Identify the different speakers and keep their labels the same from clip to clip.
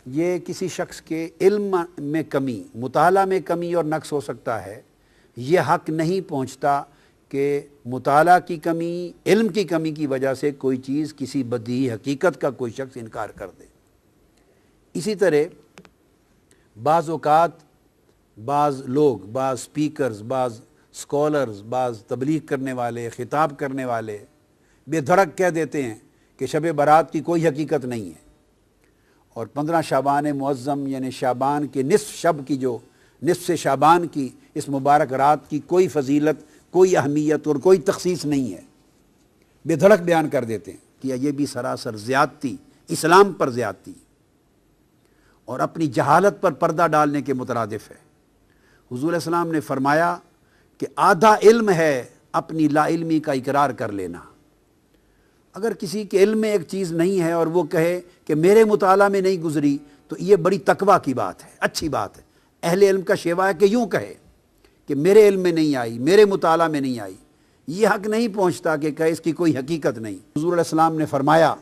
Speaker 1: یہ کسی شخص کے علم میں کمی، مطالعہ میں کمی اور نقص ہو سکتا ہے، یہ حق نہیں پہنچتا کہ مطالعہ کی کمی، علم کی کمی کی وجہ سے کوئی چیز، کسی بدیہی حقیقت کا کوئی شخص انکار کر دے۔ اسی طرح بعض اوقات بعض لوگ، بعض سپیکرز، بعض سکولرز، بعض تبلیغ کرنے والے، خطاب کرنے والے بے دھڑک کہہ دیتے ہیں کہ شب برات کی کوئی حقیقت نہیں ہے، اور 15 شعبان معظم یعنی شعبان کے نصف شب کی، جو نصف شعبان کی اس مبارک رات کی کوئی فضیلت، کوئی اہمیت اور کوئی تخصیص نہیں ہے، بے دھڑک بیان کر دیتے ہیں کہ یہ بھی سراسر زیادتی، اسلام پر زیادتی اور اپنی جہالت پر پردہ ڈالنے کے مترادف ہے۔ حضور علیہ السلام نے فرمایا کہ آدھا علم ہے اپنی لا علمی کا اقرار کر لینا۔ اگر کسی کے علم میں ایک چیز نہیں ہے اور وہ کہے کہ میرے مطالعہ میں نہیں گزری، تو یہ بڑی تقویٰ کی بات ہے، اچھی بات ہے۔ اہل علم کا شیوا ہے کہ یوں کہے کہ میرے علم میں نہیں آئی، میرے مطالعہ میں نہیں آئی۔ یہ حق نہیں پہنچتا کہ کہے اس کی کوئی حقیقت نہیں۔ حضور علیہ السلام نے فرمایا،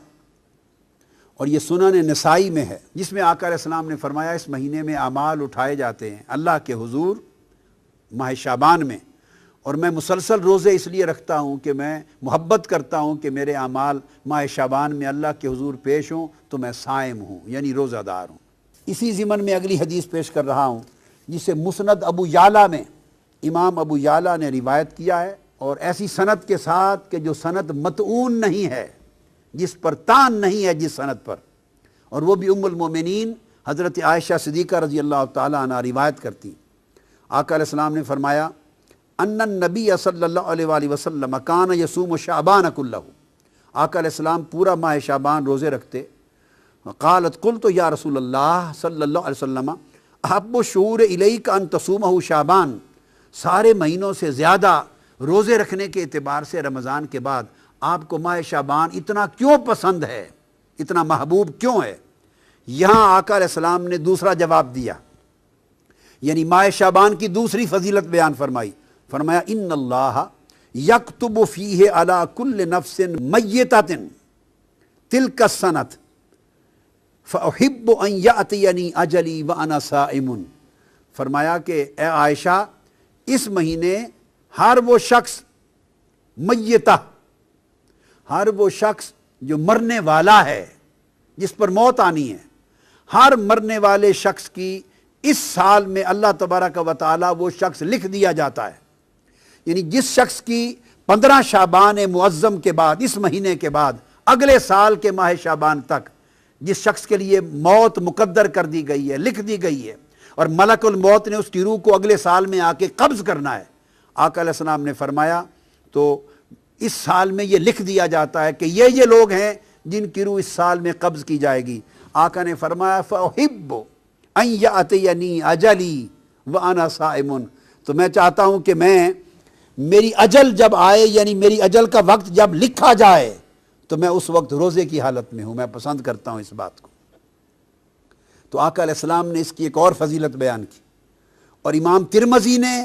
Speaker 1: اور یہ سنن نسائی میں ہے، جس میں آقا علیہ السلام نے فرمایا اس مہینے میں اعمال اٹھائے جاتے ہیں اللہ کے حضور ماہ شعبان میں، اور میں مسلسل روزے اس لیے رکھتا ہوں کہ میں محبت کرتا ہوں کہ میرے اعمال ماہ شعبان میں اللہ کے حضور پیش ہوں، تو میں صائم ہوں یعنی روزہ دار ہوں۔ اسی ضمن میں اگلی حدیث پیش کر رہا ہوں، جسے مسند ابو یعلا میں امام ابو یعلا نے روایت کیا ہے، اور ایسی سند کے ساتھ کہ جو سند متعون نہیں ہے، جس پر تان نہیں ہے جس سند پر، اور وہ بھی ام المومنین حضرت عائشہ صدیقہ رضی اللہ تعالیٰ عنہ روایت کرتی۔ آقا علیہ السلام نے فرمایا ان النبی صلی اللہ علیہ وآلہ وسلم کان یصوم شعبان کلہ، آقا علیہ السلام پورا ماہ شعبان روزے رکھتے۔ قالت قلت یا رسول اللہ صلی اللہ علیہ وسلم احب الشہور الیک ان تصومہ شعبان، سارے مہینوں سے زیادہ روزے رکھنے کے اعتبار سے رمضان کے بعد آپ کو ماہ شعبان اتنا کیوں پسند ہے، اتنا محبوب کیوں ہے؟ یہاں آقا علیہ السلام نے دوسرا جواب دیا، یعنی ماہ شعبان کی دوسری فضیلت بیان فرمائی۔ فرمایا ان اللہ یکتب فیہ علی کل نفس میتۃ تلک السنۃ فاحب ان یاتینی اجلی وانا صائم۔ فرمایا کہ اے عائشہ، اس مہینے ہر وہ شخص میتہ، ہر وہ شخص جو مرنے والا ہے، جس پر موت آنی ہے، ہر مرنے والے شخص کی اس سال میں اللہ تبارک و تعالی وہ شخص لکھ دیا جاتا ہے۔ یعنی جس شخص کی 15 شعبان معظم کے بعد، اس مہینے کے بعد اگلے سال کے ماہ شعبان تک جس شخص کے لیے موت مقدر کر دی گئی ہے، لکھ دی گئی ہے، اور ملک الموت نے اس کی روح کو اگلے سال میں آ کے قبض کرنا ہے، آقا علیہ السلام نے فرمایا تو اس سال میں یہ لکھ دیا جاتا ہے کہ یہ لوگ ہیں جن کی روح اس سال میں قبض کی جائے گی۔ آقا نے فرمایا فأحب ان یأتینی اجلی وانا صائم، تو میں چاہتا ہوں کہ میری اجل جب آئے، یعنی میری اجل کا وقت جب لکھا جائے، تو میں اس وقت روزے کی حالت میں ہوں، میں پسند کرتا ہوں اس بات کو۔ تو آقا علیہ السلام نے اس کی ایک اور فضیلت بیان کی، اور امام ترمذی نے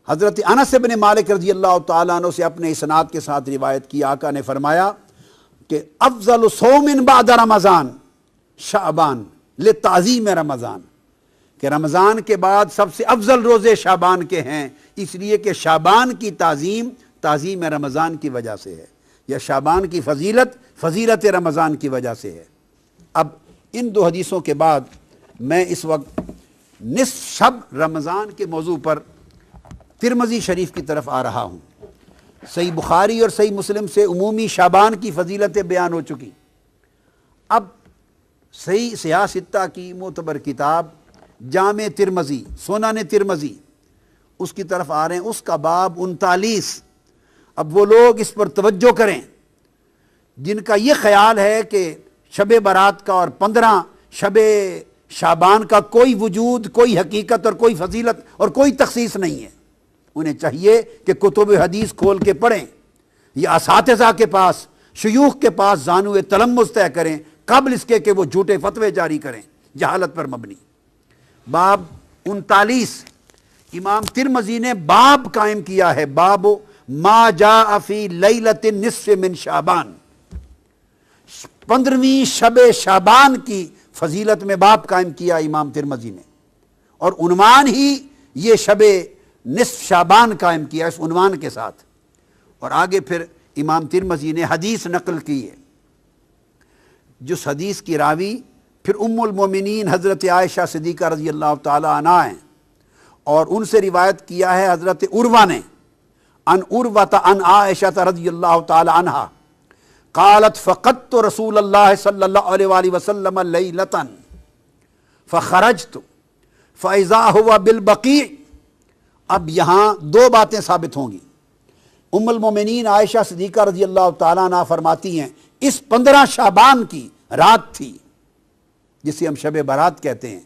Speaker 1: حضرت انس بن مالک رضی اللہ تعالیٰ عنہ سے اپنے اسناد کے ساتھ روایت کی۔ آقا نے فرمایا کہ افضل صوم بعد رمضان شعبان لتعظیم رمضان، کہ رمضان کے بعد سب سے افضل روزے شعبان کے ہیں، اس لیے کہ شعبان کی تعظیم رمضان کی وجہ سے ہے، یا شعبان کی فضیلت رمضان کی وجہ سے ہے۔ اب ان دو حدیثوں کے بعد میں اس وقت نصف شب رمضان کے موضوع پر ترمذی شریف کی طرف آ رہا ہوں۔ صحیح بخاری اور صحیح مسلم سے عمومی شعبان کی فضیلتیں بیان ہو چکی، اب صحیح سیاہ ستہ کی معتبر کتاب جامع ترمذی، سنن ترمذی، اس کی طرف آ رہے ہیں، اس کا باب 39۔ اب وہ لوگ اس پر توجہ کریں جن کا یہ خیال ہے کہ شب برات کا اور 15 شب شعبان کا کوئی وجود، کوئی حقیقت اور کوئی فضیلت اور کوئی تخصیص نہیں ہے۔ انہیں چاہیے کہ کتب حدیث کھول کے پڑھیں، یا اساتذہ کے پاس، شیوخ کے پاس زانو تلمذ طے کریں قبل اس کے کہ وہ جھوٹے فتوے جاری کریں جہالت پر مبنی۔ باب 39 امام ترمذی نے باب قائم کیا ہے، باب ما جاء فی لیلۃ النصف من شعبان، 15ویں شب شعبان کی فضیلت میں باب قائم کیا امام ترمذی نے، اور عنوان ہی یہ شب نصف شعبان قائم کیا اس عنوان کے ساتھ۔ اور آگے پھر امام ترمذی نے حدیث نقل کی ہے، جس حدیث کی راوی پھر ام المومنین حضرت عائشہ صدیقہ رضی اللہ تعالی عنہا ہیں، اور ان سے روایت کیا ہے حضرت عروہ نے ان عروۃ عن عائشہ رضی اللہ تعالی عنہا قالت فقدت رسول اللہ صلی اللہ علیہ وآلہ وسلم لیلۃ فخرجت فاذا هو بالبقیع۔ اب یہاں دو باتیں ثابت ہوں گی۔ ام المومنین عائشہ صدیقہ رضی اللہ تعالیٰ عنہ فرماتی ہیں اس 15 شعبان کی رات تھی، جسے ہم شب برات کہتے ہیں،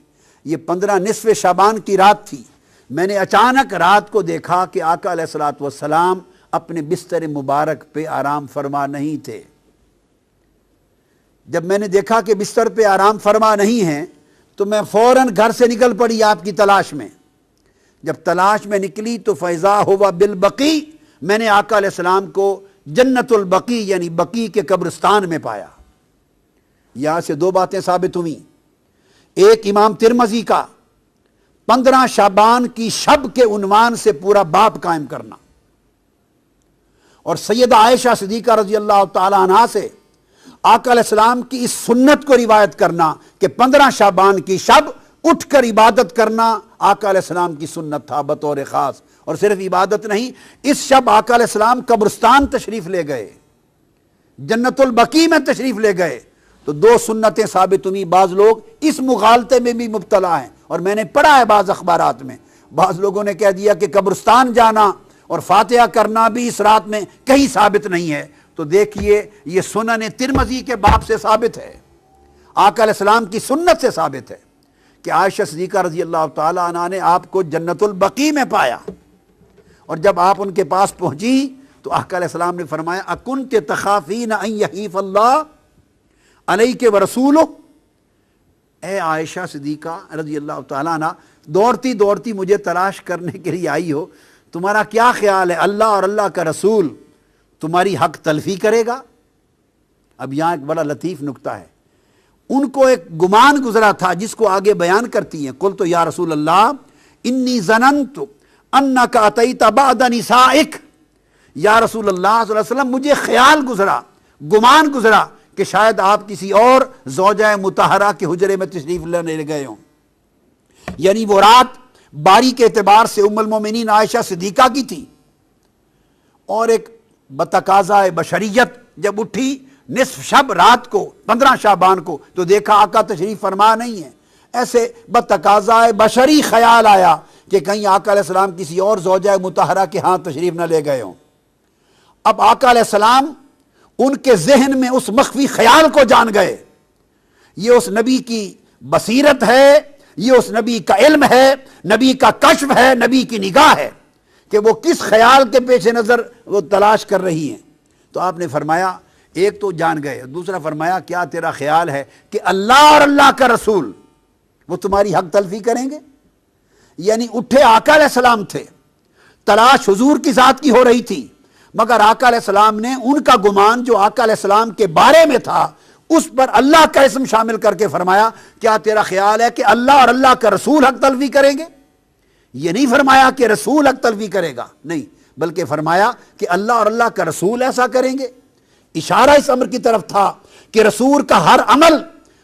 Speaker 1: یہ 15 نصف شعبان کی رات تھی۔ میں نے اچانک رات کو دیکھا کہ آقا علیہ الصلوۃ والسلام اپنے بستر مبارک پہ آرام فرما نہیں تھے۔ جب میں نے دیکھا کہ بستر پہ آرام فرما نہیں ہیں تو میں فوراً گھر سے نکل پڑی آپ کی تلاش میں۔ جب تلاش میں نکلی تو فیضا ہوا بالبقیع، میں نے آقا علیہ السلام کو جنت البقیع یعنی بقیع کے قبرستان میں پایا۔ یہاں سے دو باتیں ثابت ہوئیں، ایک امام ترمذی کا 15 شعبان کی شب کے عنوان سے پورا باب قائم کرنا، اور سیدہ عائشہ صدیقہ رضی اللہ تعالی عنہا سے آقا علیہ السلام کی اس سنت کو روایت کرنا کہ 15 شعبان کی شب اٹھ کر عبادت کرنا آقا علیہ السلام کی سنت تھا بطور خاص۔ اور صرف عبادت نہیں، اس شب آقا علیہ السلام قبرستان تشریف لے گئے، جنت البقیع میں تشریف لے گئے، تو دو سنتیں ثابت ہوئی۔ بعض لوگ اس مغالطے میں بھی مبتلا ہیں، اور میں نے پڑھا ہے بعض اخبارات میں، بعض لوگوں نے کہہ دیا کہ قبرستان جانا اور فاتحہ کرنا بھی اس رات میں کہیں ثابت نہیں ہے۔ تو دیکھیے یہ سنن ترمذی کے باب سے ثابت ہے، آقا علیہ السلام کی سنت سے ثابت ہے کہ عائشہ صدیقہ رضی اللہ تعالی عنہا نے آپ کو جنت البقیع میں پایا، اور جب آپ ان کے پاس پہنچی تو آقا علیہ السلام نے فرمایا اکنت تخافین ان یحیف اللہ علیک ورسولہ، اے عائشہ صدیقہ رضی اللہ تعالیٰ عنہ، دوڑتی دوڑتی مجھے تلاش کرنے کے لیے آئی ہو، تمہارا کیا خیال ہے اللہ اور اللہ کا رسول تمہاری حق تلفی کرے گا؟ اب یہاں ایک بڑا لطیف نکتہ ہے، ان کو ایک گمان گزرا تھا جس کو آگے بیان کرتی ہیں، قلت یا رسول اللہ انی ظننت انک اتیت بعد نسائک، یا رسول اللہ صلی اللہ علیہ وسلم مجھے خیال گزرا، گمان گزرا کہ شاید آپ کسی اور زوجہ مطہرہ کے حجرے میں تشریف لینے گئے ہوں۔ یعنی وہ رات باری کے اعتبار سے ام المومنین عائشہ صدیقہ کی تھی، اور ایک بتقاضاء بشریت جب اٹھی نصف شب رات کو 15 شعبان کو تو دیکھا آقا تشریف فرما نہیں ہے، ایسے بتقاضاء بشری خیال آیا کہ کہیں آقا علیہ السلام کسی اور زوجہ مطہرہ کے ہاں تشریف نہ لے گئے ہوں۔ اب آقا علیہ السلام ان کے ذہن میں اس مخفی خیال کو جان گئے، یہ اس نبی کی بصیرت ہے، یہ اس نبی کا علم ہے، نبی کا کشف ہے، نبی کی نگاہ ہے کہ وہ کس خیال کے پیش نظر وہ تلاش کر رہی ہیں۔ تو آپ نے فرمایا ایک تو جان گئے، دوسرا فرمایا کیا تیرا خیال ہے کہ اللہ اور اللہ کا رسول وہ تمہاری حق تلفی کریں گے؟ یعنی اٹھے آقا علیہ السلام تھے، تلاش حضور کی ذات کی ہو رہی تھی، مگر آقا علیہ السلام نے ان کا گمان جو آقا علیہ السلام کے بارے میں تھا اس پر اللہ کا اسم شامل کر کے فرمایا کیا تیرا خیال ہے کہ اللہ اور اللہ کا رسول حق تلفی کریں گے؟ یہ نہیں فرمایا کہ رسول حق تلفی کرے گا، نہیں، بلکہ فرمایا کہ اللہ اور اللہ کا رسول ایسا کریں گے۔ اشارہ اس امر کی طرف تھا کہ رسول کا ہر عمل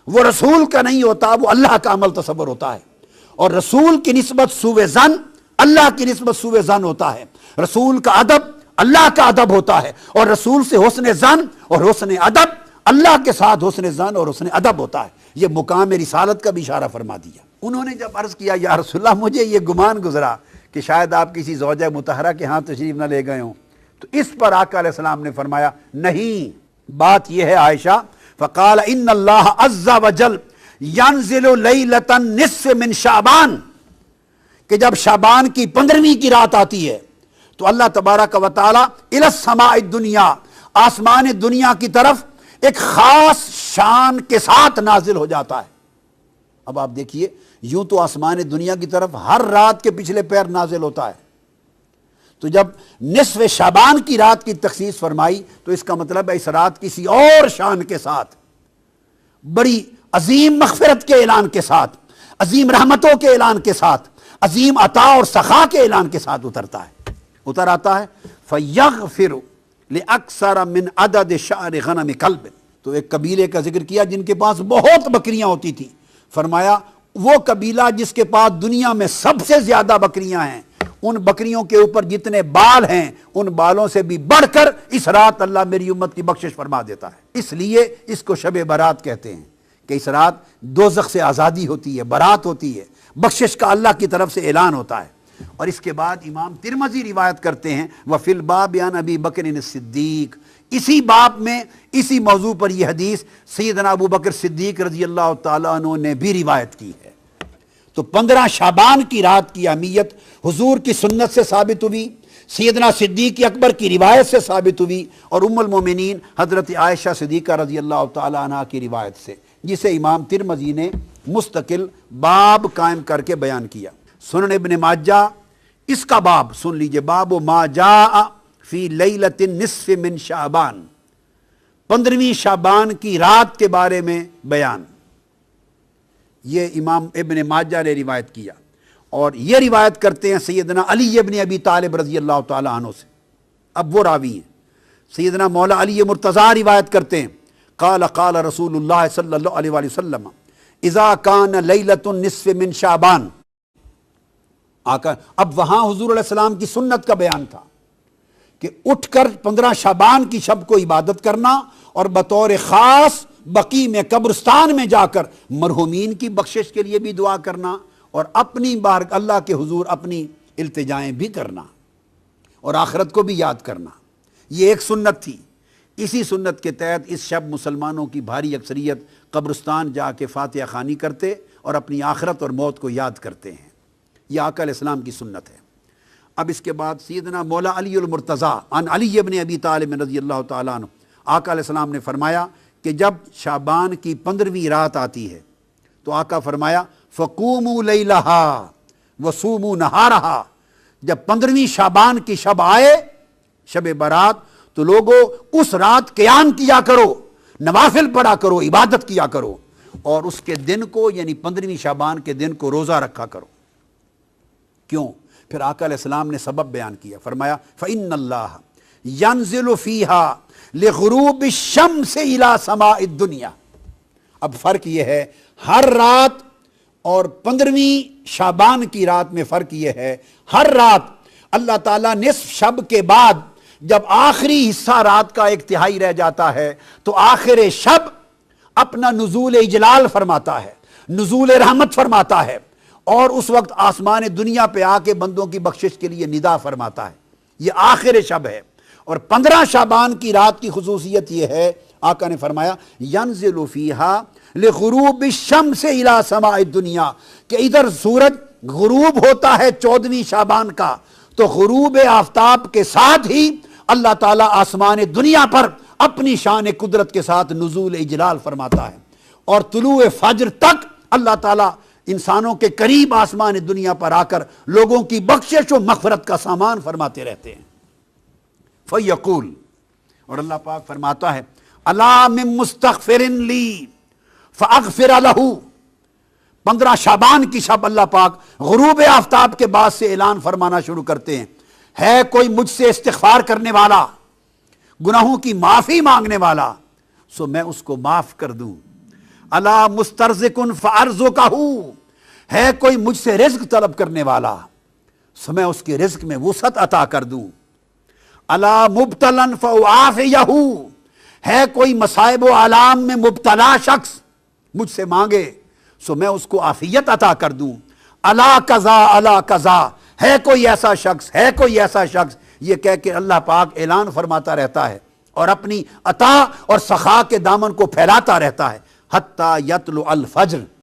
Speaker 1: وہ رسول کا نہیں ہوتا، وہ اللہ کا عمل تصور ہوتا ہے، اور رسول کی نسبت سوء ظن اللہ کی نسبت سوء ظن ہوتا ہے، رسول کا ادب اللہ کا ادب ہوتا ہے، اور رسول سے حسن ظن اور حسن ادب اللہ کے ساتھ حسن ظن اور حسن ادب ہوتا ہے۔ یہ مقام رسالت کا بھی اشارہ فرما دیا۔ انہوں نے جب عرض کیا یا رسول اللہ مجھے یہ گمان گزرا کہ شاید آپ کسی زوجہ مطہرہ کے ہاں تشریف نہ لے گئے ہوں، تو اس پر آقا علیہ السلام نے فرمایا نہیں، بات یہ ہے عائشہ، فقال ان اللہ عز وجل ینزل لیلۃ النصف من شعبان، کہ جب شعبان کی 15ویں کی رات آتی ہے تو اللہ تبارک و تعالی الی السماء الدنیا، آسمان دنیا کی طرف ایک خاص شان کے ساتھ نازل ہو جاتا ہے۔ اب آپ دیکھیے یوں تو آسمان دنیا کی طرف ہر رات کے پچھلے پیر نازل ہوتا ہے، تو جب نصف شعبان کی رات کی تخصیص فرمائی تو اس کا مطلب ہے اس رات کسی اور شان کے ساتھ بڑی عظیم مغفرت کے اعلان کے ساتھ، عظیم رحمتوں کے اعلان کے ساتھ، عظیم عطا اور سخا کے اعلان کے ساتھ اترتا ہے، اتر آتا ہے فَيَغْفِرُ لِأَكْثَرَ مِنْ عَدَدِ شَعْرِ غَنَمِ كَلْبٍ۔ تو ایک قبیلے کا ذکر کیا جن کے پاس بہت بکریاں ہوتی تھی، فرمایا وہ قبیلہ جس کے پاس دنیا میں سب سے زیادہ بکریاں ہیں، ان بکریوں کے اوپر جتنے بال ہیں ان بالوں سے بھی بڑھ کر اس رات اللہ میری امت کی بخشش فرما دیتا ہے۔ اس لیے اس کو شب برات کہتے ہیں کہ اس رات دوزخ سے آزادی ہوتی ہے، برات ہوتی ہے، بخشش کا اللہ کی طرف سے اعلان ہوتا ہے۔ اور اس کے بعد امام ترمذی روایت کرتے ہیں وفی الباب عن ابی بکر الصدیق، اسی باب میں اسی موضوع پر یہ حدیث سیدنا ابو بکر صدیق رضی اللہ تعالیٰ عنہ نے بھی روایت کی ہے۔ تو 15 شعبان کی رات کی اہمیت حضور کی سنت سے ثابت ہوئی، سیدنا صدیق اکبر کی روایت سے ثابت ہوئی، اور ام المومنین حضرت عائشہ صدیقہ رضی اللہ تعالیٰ عنہ کی روایت سے، جسے امام ترمذی نے مستقل باب قائم کر کے بیان کیا۔ سنن ابن ماجہ اس کا باب سن لیجئے، باب ما جاء فی لیلۃ النصف من شعبان، 15ویں شعبان کی رات کے بارے میں بیان، یہ امام ابن ماجہ نے روایت کیا، اور یہ روایت کرتے ہیں سیدنا علی ابن ابی طالب رضی اللہ تعالیٰ عنہ سے، اب وہ راوی ہیں۔ سیدنا مولا علی مرتضیٰ روایت کرتے ہیں قال قال رسول اللہ صلی اللہ علیہ وآلہ وسلم اذا کان لیلۃ النصف من شعبان، اب وہاں حضور علیہ السلام کی سنت کا بیان تھا کہ اٹھ کر 15 شعبان کی شب کو عبادت کرنا اور بطور خاص بقیع میں قبرستان میں جا کر مرحومین کی بخشش کے لیے بھی دعا کرنا، اور اپنی بار اللہ کے حضور اپنی التجائیں بھی کرنا، اور آخرت کو بھی یاد کرنا، یہ ایک سنت تھی۔ اسی سنت کے تحت اس شب مسلمانوں کی بھاری اکثریت قبرستان جا کے فاتحہ خوانی کرتے اور اپنی آخرت اور موت کو یاد کرتے ہیں، یہ آقا علیہ السلام کی سنت ہے۔ اب اس کے بعد سیدنا مولا علی المرتضیٰ عن علی ابن ابی طالب رضی اللہ تعالیٰ عنہ، آقا علیہ السلام نے فرمایا کہ جب شعبان کی 15ویں رات آتی ہے تو آقا فرمایا فقوموا لیلہا وصوموا نہارہا، جب 15ویں شعبان کی شب آئے، شب برات، تو لوگوں اس رات قیام کیا کرو، نوافل پڑھا کرو، عبادت کیا کرو، اور اس کے دن کو یعنی 15ویں شعبان کے دن کو روزہ رکھا کرو۔ کیوں؟ پھر آقا علیہ السلام نے سبب بیان کیا، فرمایا فَإِنَّ اللَّهَ يَنزِلُ فِيهَا لِغُرُوبِ الشَّمْسِ إِلَى سَمَاءِ الدُّنْيَا۔ اب فرق یہ ہے، ہر رات اور 15ویں شعبان کی رات میں فرق یہ ہے، ہر رات اللہ تعالیٰ نصف شب کے بعد جب آخری حصہ رات کا 1/3 رہ جاتا ہے تو آخر شب اپنا نزول اجلال فرماتا ہے، نزول رحمت فرماتا ہے، اور اس وقت آسمان دنیا پہ آ کے بندوں کی بخشش کے لیے ندا فرماتا ہے، یہ آخر شب ہے۔ اور 15 شعبان کی رات کی خصوصیت یہ ہے، آقا نے فرمایا ینزل فیہا لغروب الشمس الی سماء الدنیا، کہ ادھر سورج غروب ہوتا ہے 14ویں شعبان کا، تو غروب آفتاب کے ساتھ ہی اللہ تعالیٰ آسمان دنیا پر اپنی شان قدرت کے ساتھ نزول اجلال فرماتا ہے، اور طلوع فجر تک اللہ تعالیٰ انسانوں کے قریب آسمان دنیا پر آ کر لوگوں کی بخشش و مغفرت کا سامان فرماتے رہتے ہیں۔ فَيَقُول، اور اللہ پاک فرماتا ہے اَلَا مِن مُسْتَغْفِرٍ لِّي فَأَغْفِرَ لَهُ، 15 شعبان کی شب اللہ پاک غروب آفتاب کے بعد سے اعلان فرمانا شروع کرتے ہیں، ہے کوئی مجھ سے استغفار کرنے والا، گناہوں کی معافی مانگنے والا، سو میں اس کو معاف کر دوں۔ الا مسترزقن فارزقہ، ہے کوئی مجھ سے رزق طلب کرنے والا، سو میں اس کے رزق میں وسعت عطا کر دوں۔ الا مبتلن فاعافیہ، ہے کوئی مصائب و آلام میں مبتلا شخص مجھ سے مانگے سو میں اس کو عافیت عطا کر دوں۔ الا قضا الا قضا، ہے کوئی ایسا شخص، ہے کوئی ایسا شخص، یہ کہہ کے اللہ پاک اعلان فرماتا رہتا ہے اور اپنی عطا اور سخا کے دامن کو پھیلاتا رہتا ہے حتی یطلع الفجر،